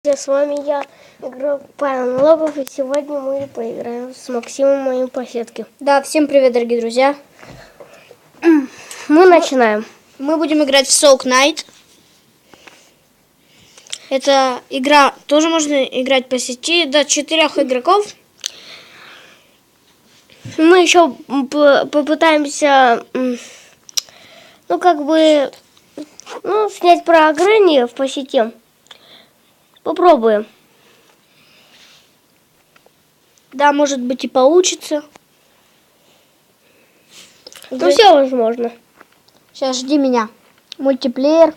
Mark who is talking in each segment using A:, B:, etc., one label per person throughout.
A: С вами я, игрок Павел Лобов, и сегодня мы поиграем с Максимом, моим по сетке.
B: Да, всем привет, дорогие друзья.
A: Мы начинаем.
B: Мы будем играть в Soul Knight. Это игра, тоже можно играть по сети, до 4 игроков.
A: Мы еще попытаемся, снять программу по сети. Попробуем.
B: Да, может быть и получится.
A: Ну, все возможно.
B: Сейчас жди меня. Мультиплеер.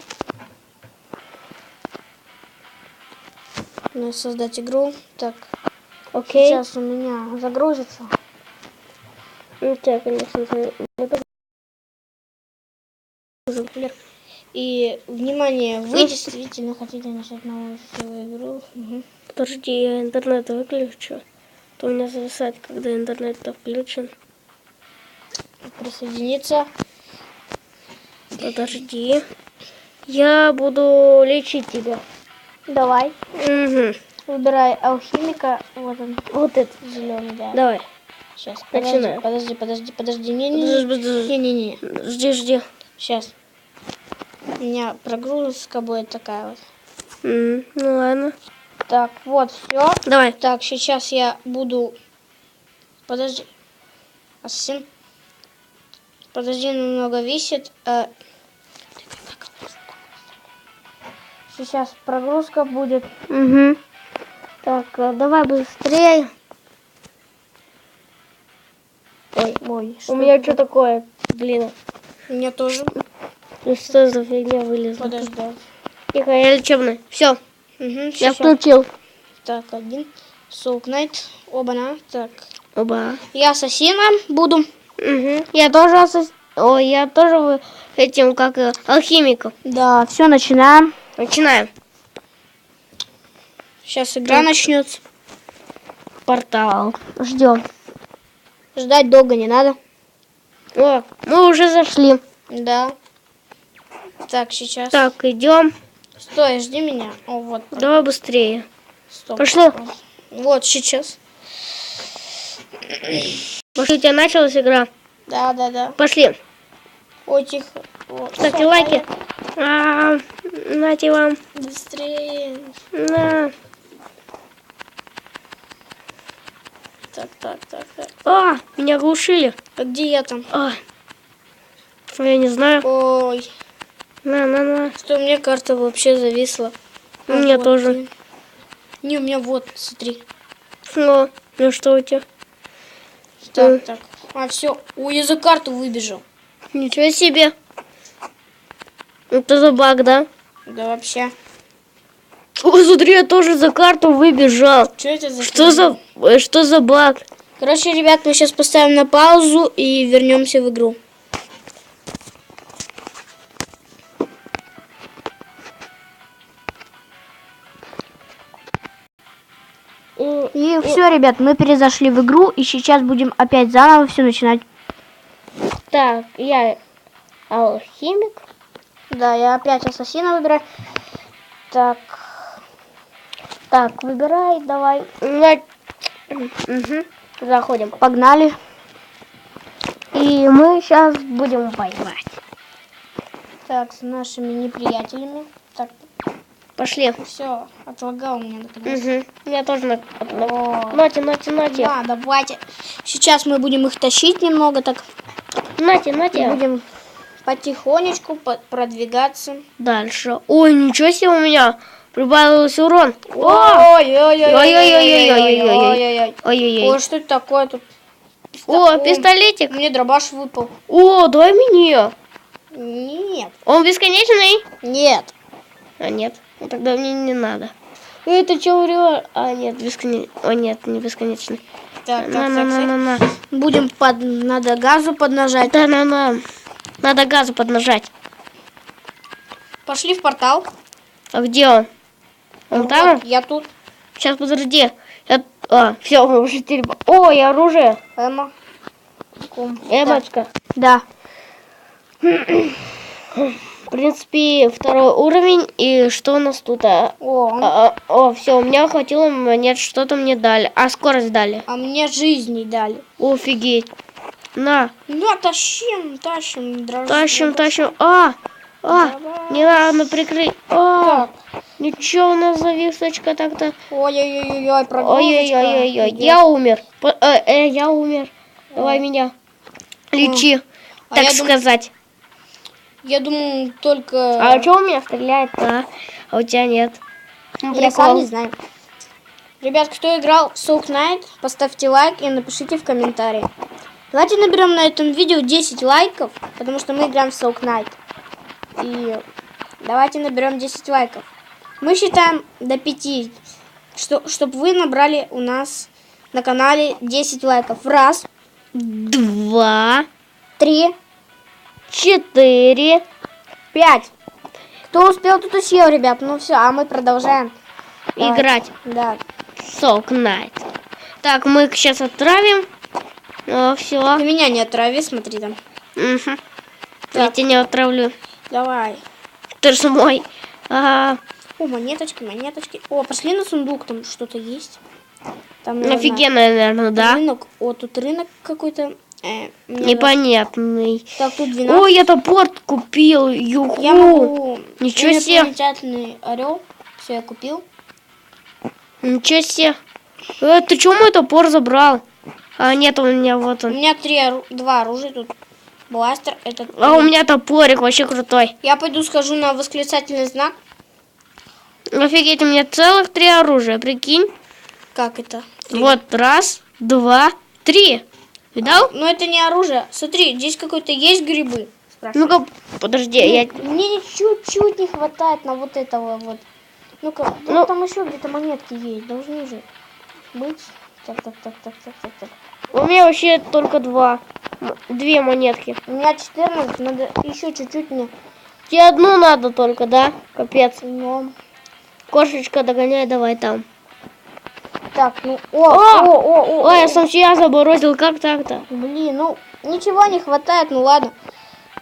B: Надо создать игру. Так,
A: Окей.
B: сейчас у меня загрузится.
A: Ну, так, конечно,
B: И, внимание, вы действительно хотите начать новую игру. Угу.
A: Подожди, я интернет выключу. То у меня зависает, когда интернет-то включен.
B: Присоединиться.
A: Подожди. Я буду лечить тебя.
B: Давай.
A: Угу.
B: Выбирай алхимика. Вот он.
A: Вот это.
B: Зеленый, да.
A: Давай.
B: Сейчас.
A: Начинаем.
B: Подожди. Не.
A: Жди.
B: Сейчас. У меня прогрузка будет такая вот.
A: Ну ладно.
B: Так, вот, все.
A: Давай.
B: Так, сейчас я буду... Подожди. Ассасин. Подожди, немного висит. Сейчас прогрузка будет.
A: Угу. Так, давай быстрее.
B: Ой.
A: У меня что такое? Блин.
B: У меня тоже.
A: Что за фигня вылезла?
B: Подожди.
A: Тихо, я лечебный. Все.
B: Угу,
A: Я включил.
B: Так, один. Soul Knight. Оба-на. Так.
A: Оба.
B: Я ассасином буду.
A: Угу. Я тоже я тоже этим, как алхимиком.
B: Да, все, начинаем.
A: Начинаем.
B: Сейчас игра начнется.
A: Портал. Ждем.
B: Ждать долго не надо.
A: О, мы уже зашли.
B: Да. Так, сейчас.
A: Так, идем.
B: Стой, жди меня. О, вот.
A: Давай быстрее.
B: Стоп.
A: Пошли.
B: Вот, сейчас.
A: Может, у тебя началась игра?
B: Да.
A: Пошли.
B: Ой, тихо. Вот.
A: Ставьте лайки. Нате вам.
B: Быстрее.
A: На.
B: Так.
A: Меня глушили.
B: А где я там?
A: Я не знаю.
B: Ой.
A: На.
B: Что, у меня карта вообще зависла.
A: У меня тоже.
B: Блин. Не, у меня вот, смотри.
A: Ну что у тебя?
B: Так. Все. Ой, я за карту выбежал.
A: Ничего себе. Это за баг, да?
B: Да вообще.
A: О, смотри, я тоже за карту выбежал.
B: Что это за...
A: Что за баг?
B: Короче, ребят, мы сейчас поставим на паузу и вернемся в игру. И все, ребят, мы перезашли в игру, и сейчас будем опять заново все начинать.
A: Так, я алхимик.
B: Да, я опять ассасина выбираю. Так,
A: выбирай, давай. Угу. Заходим.
B: Погнали.
A: И мы сейчас будем воевать.
B: Так, с нашими неприятелями. Так,
A: пошли.
B: Все, отлагал меня наконец.
A: Угу. Меня тоже Нате.
B: Да, давайте. Сейчас мы будем их тащить немного, так.
A: Нате.
B: Будем потихонечку продвигаться.
A: Дальше. Ой, ничего себе, у меня прибавился урон.
B: Ой-ой-ой. Ой, что это такое тут?
A: О, пистолетик.
B: Мне дробаш выпал.
A: О, дай мне.
B: Нет.
A: Он бесконечный?
B: Нет.
A: Нет. Тогда мне не надо. Это что, врёт? Нет, бесконечный. Нет, не бесконечный.
B: Так.
A: На.
B: Будем надо газу поднажать.
A: Да, на. Надо газу поднажать.
B: Пошли в портал.
A: А где он? Он там?
B: Я тут.
A: Сейчас, подожди. Все, мы уже Ой, оружие. Эмочка.
B: Да.
A: В принципе, 2-й уровень. И что у нас тут? все, у меня хватило монет, что-то мне дали. А скорость дали.
B: А мне жизни дали.
A: Офигеть. На.
B: Ну, тащим, дрожжи.
A: Тащим.
B: Давай.
A: Не надо прикрыть.
B: Так.
A: Ничего, у нас зависочка так-то.
B: Ой-ой-ой, прогулочка.
A: Ой-ой-ой,
B: идет.
A: я умер. Я умер. Давай меня. Лечи,
B: А
A: так
B: я
A: сказать.
B: Я думаю, только...
A: А что у меня стреляет-то? А у тебя нет. Ну,
B: Я сам
A: прикол.
B: не знаю. Ребят, кто играл в Soul Knight, поставьте лайк и напишите в комментарии. Давайте наберем на этом видео 10 лайков, потому что мы играем в Soul Knight. И давайте наберем 10 лайков. Мы считаем до 5, чтобы вы набрали у нас на канале 10 лайков. Раз,
A: 2,
B: 3,
A: 4.
B: 5. Кто успел, тот усел, ребят. Ну все, а мы продолжаем
A: Играть.
B: Да.
A: Soul Knight. Так, мы сейчас отправим. Все.
B: Ты меня не отрави, смотри там.
A: Угу. Я тебя не отправлю.
B: Давай.
A: Ты же мой. Ага.
B: О, монеточки. О, пошли на сундук, там что-то есть. Там, наверное,
A: Офигенная, наверное, да?
B: рынок. О, тут рынок какой-то.
A: Непонятный.
B: Так, тут 12.
A: Ой, я топор купил. Юху.
B: Я могу...
A: Ничего себе.
B: Инопланетный орел. Все, я купил.
A: Ничего себе. Ты чё мой топор забрал? А, нет, у меня вот
B: У
A: он.
B: меня 2 оружия тут. Бластер, этот.
A: А у меня топорик вообще крутой.
B: Я пойду схожу на восклицательный знак.
A: Офигеть, у меня целых 3 оружия, прикинь.
B: Как это?
A: Вот, 1, 2, 3. Видал?
B: Ну это не оружие. Смотри, здесь какой-то есть грибы. Спрашиваю.
A: Ну-ка, подожди, я...
B: Мне чуть-чуть не хватает на вот этого вот. Ну-ка,
A: Ну.
B: там еще где-то монетки есть. Должны же быть. Так.
A: У меня вообще только 2 монетки.
B: У меня 14, надо еще чуть-чуть мне.
A: Тебе одну надо только, да? Капец.
B: Но...
A: Кошечка, догоняй, давай там.
B: Так, ну,
A: Ой, я сам себя заборозил, как так-то?
B: Блин, ну, ничего не хватает, ну ладно.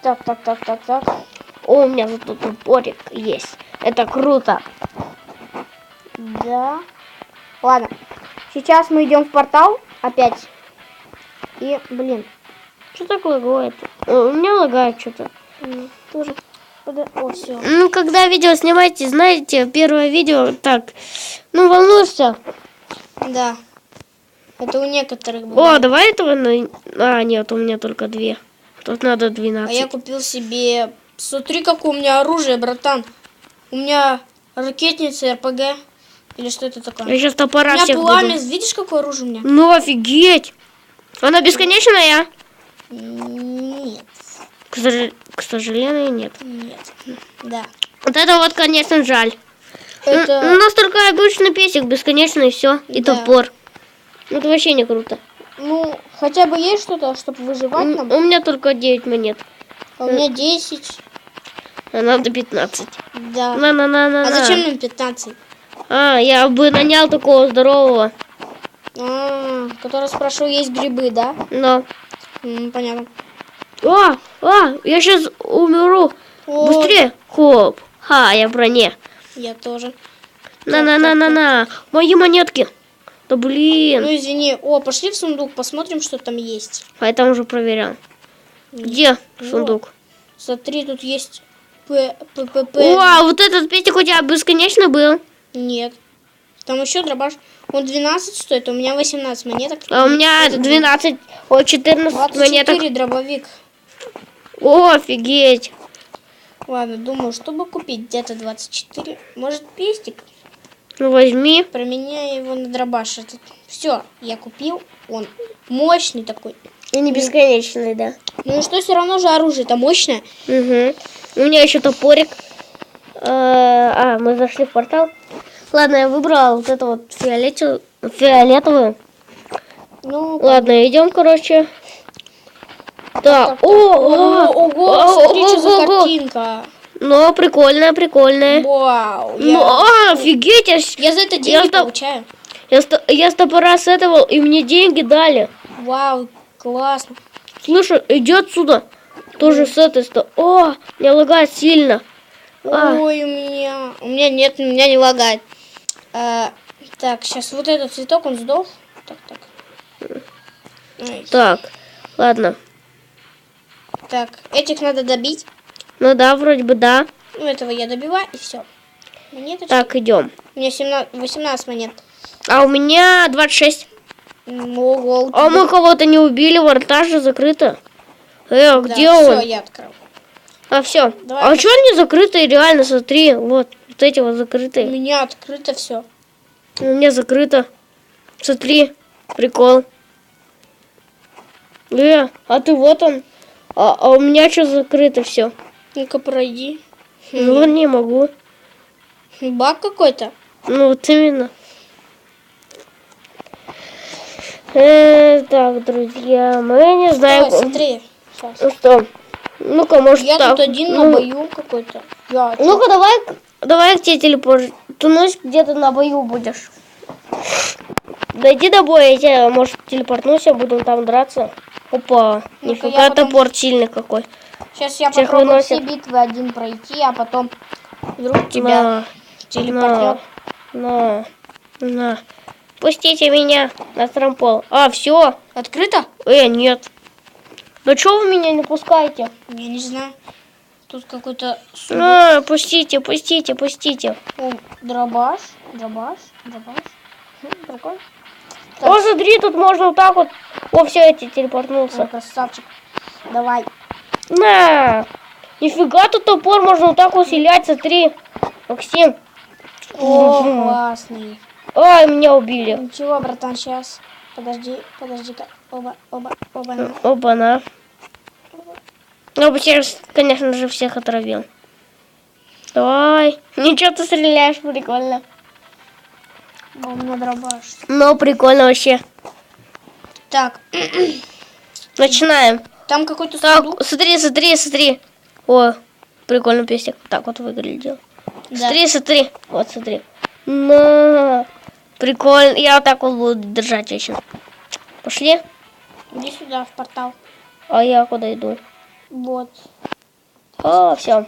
B: Так.
A: О, у меня тут топорик есть. Это круто.
B: Да. Ладно. Сейчас мы идем в портал опять. И, блин.
A: Что такое лагает? У меня лагает что-то.
B: Тоже. О, все.
A: Ну, когда видео снимаете, знаете, первое видео, так, ну, волнуешься.
B: Да. Это у некоторых
A: О,
B: бывает.
A: давай этого... А, нет, у меня только 2. Тут надо 12.
B: А я купил себе... Смотри, какое у меня оружие, братан. У меня ракетница РПГ. Или что это такое?
A: Я сейчас топора
B: У меня
A: всех
B: пламя.
A: буду.
B: Видишь, какое оружие у меня?
A: Ну, офигеть. Она бесконечная?
B: Нет.
A: К сожалению, нет.
B: Да.
A: Вот это вот, конечно, жаль.
B: Это...
A: У нас только обычный песик, бесконечный, и все. И
B: Да.
A: топор. Это вообще не круто.
B: Ну, хотя бы есть что-то, чтобы выживать нам.
A: У меня только 9 монет.
B: А у меня 10.
A: А надо 15.
B: Да.
A: На.
B: А зачем нам 15?
A: А, я бы нанял такого здорового.
B: Который спрашивал, есть грибы, да?
A: Но.
B: Понятно.
A: Я сейчас умру.
B: О,
A: Быстрее. Хоп. Я в броне.
B: Я тоже.
A: На. Мои монетки. Да блин.
B: Ну, извини. О, пошли в сундук, посмотрим, что там есть.
A: А я там уже проверял. Где сундук?
B: Смотри, тут есть
A: Вот этот пестик у тебя бесконечно был.
B: Нет. Там еще дробаш. Он 12 стоит, у меня 18 монеток.
A: А у меня 12, 14 монеток.
B: 24 дробовик.
A: О, офигеть.
B: Ладно, думаю, чтобы купить где-то 24. Может, пестик?
A: Ну, возьми.
B: Променяй его на дробаш. Все, я купил. Он мощный такой.
A: И не бесконечный, да.
B: Ну и что, все равно же оружие-то мощное.
A: Угу. У меня еще топорик. Мы зашли в портал. Ладно, я выбрала вот эту вот фиолетовую.
B: Ну,
A: Ладно, идем, короче. Да.
B: Ого, смотри, что за картинка.
A: Ну, прикольная.
B: Вау.
A: Офигеть.
B: Я за это деньги получаю.
A: Я с топора с этого, и мне деньги дали.
B: Вау, классно.
A: Слушай, иди отсюда. Тоже с этой стороны. Меня лагает сильно.
B: Ой, у меня нет, у меня не лагает. Так, сейчас вот этот цветок, он сдох. Так. Ой.
A: Так, ладно.
B: Так, этих надо добить.
A: Ну да, вроде бы да.
B: Ну, этого я добиваю, и все. Монеточки.
A: Так, идем.
B: У меня 18 монет.
A: А у меня 26.
B: Ого,
A: А мы кого-то не убили, врата же закрыто. Где
B: все,
A: он?
B: я открыл.
A: А, все.
B: Давай.
A: А что они закрытые? Реально, смотри. Вот эти вот
B: У
A: закрытые.
B: меня открыто все.
A: У меня закрыто. Смотри, прикол. А ты вот он. А у меня что закрыто все?
B: Ну-ка, пройди.
A: Ну, не могу.
B: Баг какой-то.
A: Ну, вот именно. Так, друзья, мы не знаем...
B: Ой, смотри. Сейчас.
A: Ну что? Ну-ка, может
B: Я
A: так.
B: тут один
A: Ну,
B: на бою какой-то.
A: Ну-ка, давай к тебе телепорт. Ты ночь где-то на бою будешь. Дойди до боя, я тебя, может, телепортнусь, будем там драться. Опа,
B: Ну-ка,
A: нифига
B: я потом-
A: топор сильный какой.
B: Сейчас я
A: Всех
B: попробую
A: выносит.
B: все битвы один пройти, а потом вдруг тебя телепортнет.
A: На. Пустите меня на трампол. А, все.
B: Открыто?
A: Нет. Да что вы меня не пускаете?
B: Я не знаю. Тут какой-то
A: Пустите.
B: О, дробаш. Прикольно.
A: О, смотри, тут можно вот так вот. О, все, я телепортнулся.
B: О, красавчик. Давай.
A: На! Нифига, тут топор можно вот так усилять, смотри. Максим.
B: О, классный.
A: Ай, меня убили.
B: Ничего, братан, сейчас. Подожди-ка. Оба.
A: Оба-на. Ну, бы сейчас, конечно же, всех отравил. Давай. Ничего, ты стреляешь, прикольно.
B: У меня дробаш.
A: Ну, прикольно вообще.
B: Так,
A: Начинаем.
B: там какой-то
A: Так,
B: сундук.
A: смотри. О, прикольный песик. Так вот выглядел.
B: Да.
A: Смотри. Вот, смотри. На. Прикольно. Я вот так вот буду держать очень. Пошли.
B: Иди сюда, в портал.
A: А я куда иду?
B: Вот.
A: О, все.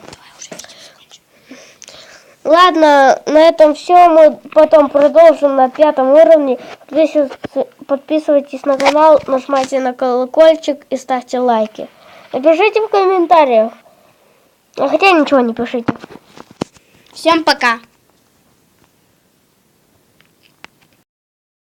A: Ладно, на этом все. Мы потом продолжим на 5-м уровне. Подписывайтесь на канал, нажимайте на колокольчик и ставьте лайки. Напишите в комментариях. Хотя ничего не пишите.
B: Всем пока.